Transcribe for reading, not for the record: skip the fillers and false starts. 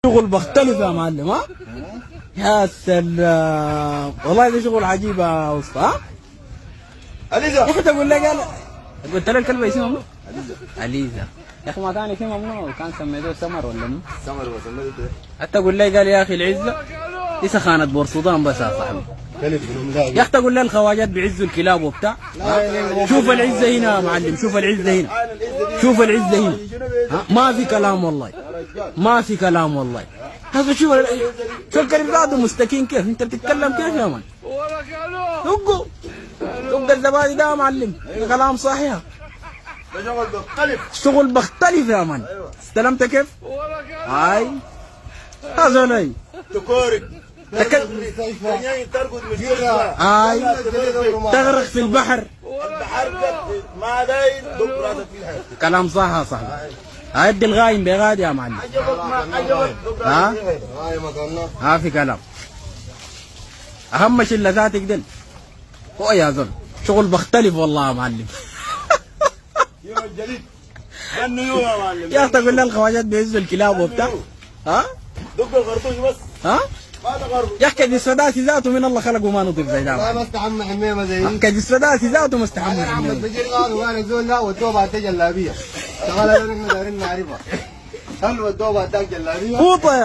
شغل مختلف يا معلم. ها يا سلام والله ده شغل عجيب يا اسطى. ها اليزا يا اخي تقول لي قال قلت له الكلب اسمه منو؟ اليزا. يا اخي ما كان اسمه منو؟ كان سميته سمر ولا منو؟ سمر وسميته حتى اقول لي قال يا اخي العزه دي سخانه بورسودان بس يا صاحبي. كلب يا اخي تقول لي الخواجات بيعزوا الكلاب وبتاع. شوف العزه هنا يا معلم، شوف العزه هنا، شوف العزه هنا. ما في كلام والله، ما في كلام والله. هذا شوف الكلب ذاته مستكين كيف، انت بتتكلم كيف يا مان؟ دقوا دق الزبادي ده يا معلم، كلام صحيح. ده شغل مختلف، شغل مختلف يا مان. استلمت كيف؟ هاي هذا لي تكورك هاي تغرق في البحر. البحر ما داير دق راسك في الحياه. كلام صح يا صاحبي. هدي الغايم بغادي يا معلم. ها ما في كلام. اهم شيء اللي ذاتك دل هو يا زول شغل مختلف والله يا معلم. يوم الجديد غنوا يا معلم. يا اخي تقول لي الخواجات بيعزوا الكلاب وبتاع. ها دق الخرطوش بس ها ما تقرب. يا اخي كدس فداتي ذاته من الله خلقه ما نضيف زي ده. ما استحمى حميمه زي كدس فداتي ذاته مستحمل. انا احمد بشير قال وانا زول لا والدوبه تاع جلابيه. شغله احنا دايرين نعرفها. هل والدوبه تاع جلابيه؟ فوطه